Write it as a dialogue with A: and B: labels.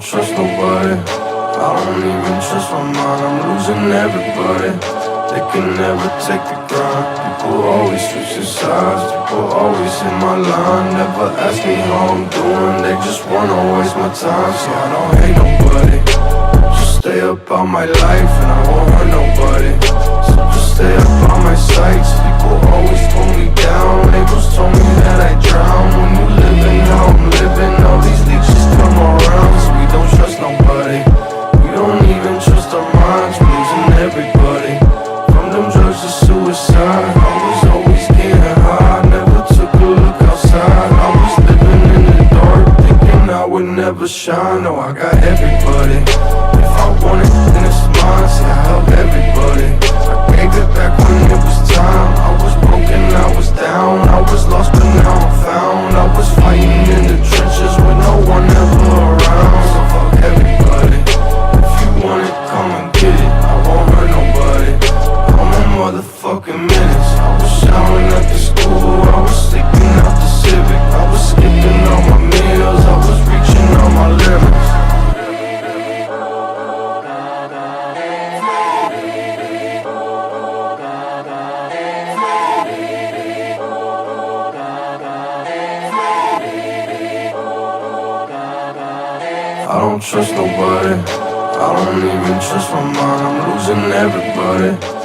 A: don't trust nobody. I don't even trust my mind, I'm losing everybody. They can never take the grind. People always switching sides, people always in my line. Never ask me how I'm doing, they just wanna waste my time. So I don't hate nobody, just stay up on my life and I won't hurt nobody. So just stay up on my sights. People always pull me down, labels told me that I drown. When you living how I'm living, all these leeches come around. So we don't trust nobody, we don't even trust our minds. We're losing everybody, from them drugs to suicide. I was always getting high, never took a look outside. I was living in the dark, thinking I would never shine. No, I got everybody, if I want it, then it's mine. See, I help everybody, I gave it back when it was time. I was broken, I was down, I was lost but now I'm found. I was fighting in the trenches with no one ever around. So fuck everybody, if you want it, come and get it. I won't hurt nobody, I'm a motherfucking menace. I was showering at the school, I was sleeping out the Civic. I was skipping all my meals, I was reaching all my limits. I don't trust nobody, I don't even trust my mind, I'm losing everybody.